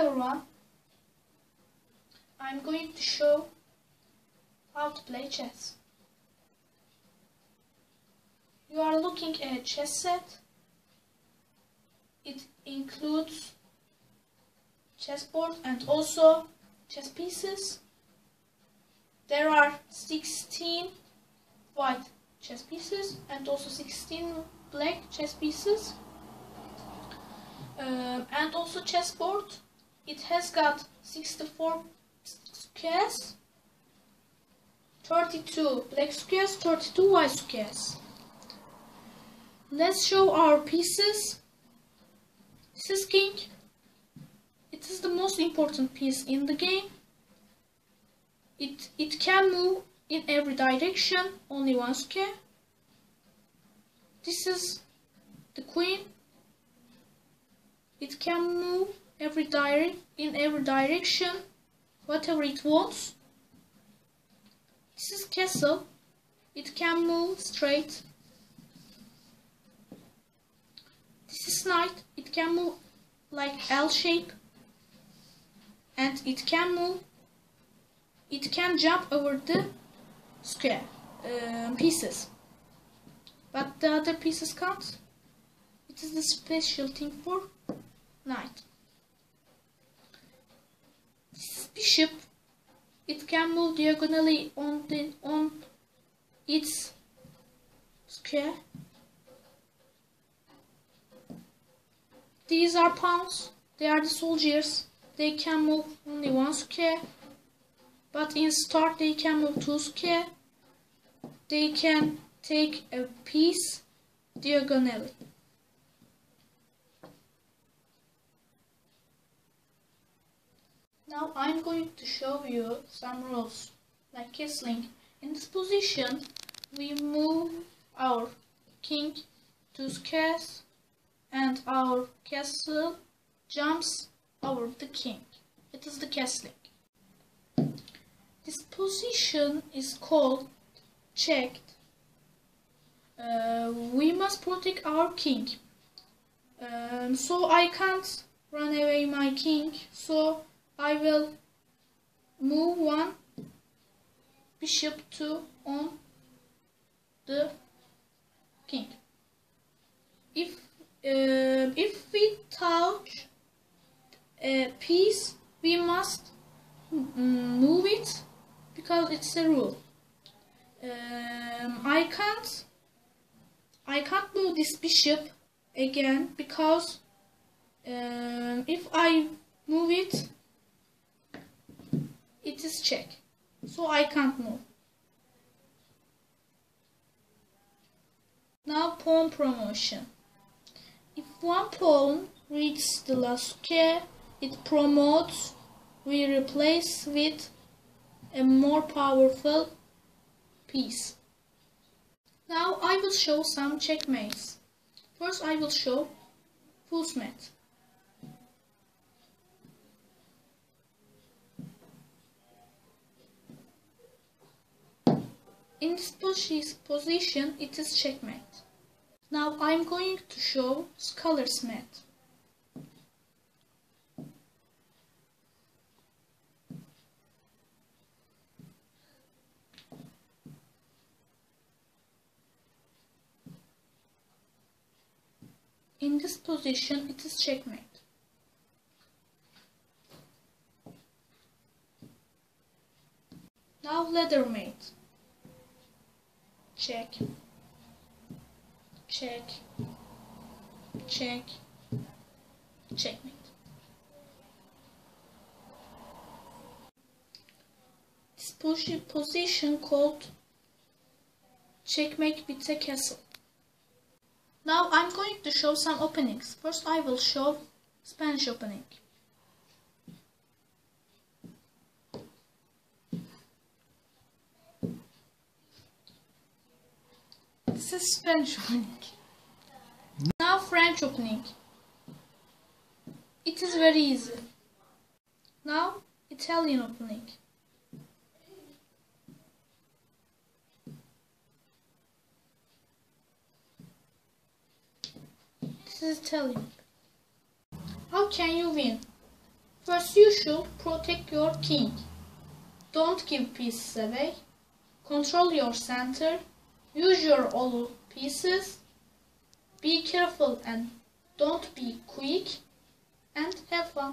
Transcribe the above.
everyone, I'm going to show how to play chess. You are looking at a chess set. It includes chessboard and also chess pieces. There are 16 white chess pieces and also 16 black chess pieces. And also chessboard. It has got 64 squares, 32 black squares, 32 white squares. Let's show our pieces. This is king. It is the most important piece in the game. It can move in every direction, only one square. This is the queen. It can move in every direction, whatever it wants. This is castle. It can move straight. This is knight. It can move like L shape. And it can jump over the square pieces. But the other pieces can't. It is the special thing for knight. This is bishop. It can move diagonally on its square. These are pawns. They are the soldiers. They can move only one square. But in start they can move two square. They can take a piece diagonally. Now I'm going to show you some rules, like castling. In this position, we move our king two squares and our castle jumps over the king. It is the castling. This position is called checked. We must protect our king. So I can't run away my king. So I will move one bishop on the king. If we touch a piece, we must move it because it's a rule. I can't move this bishop again because if I move it, it is check, so I can't move. Now pawn promotion. If one pawn reaches the last square, it promotes. We replace with a more powerful piece. Now I will show some checkmates. First I will show foolsmith. In this position, it is checkmate. Now I am going to show scholar's mate. In this position, it is checkmate. Now leathermate. Check, check, check, checkmate. This position called checkmate with a castle. Now I'm going to show some openings. First I will show Spanish opening. This is Spanish opening. Now French opening. It is very easy. Now Italian opening. This is Italian. How can you win? First, you should protect your king. Don't give pieces away. Control your center. Use your all pieces. Be careful and don't be quick. And have fun.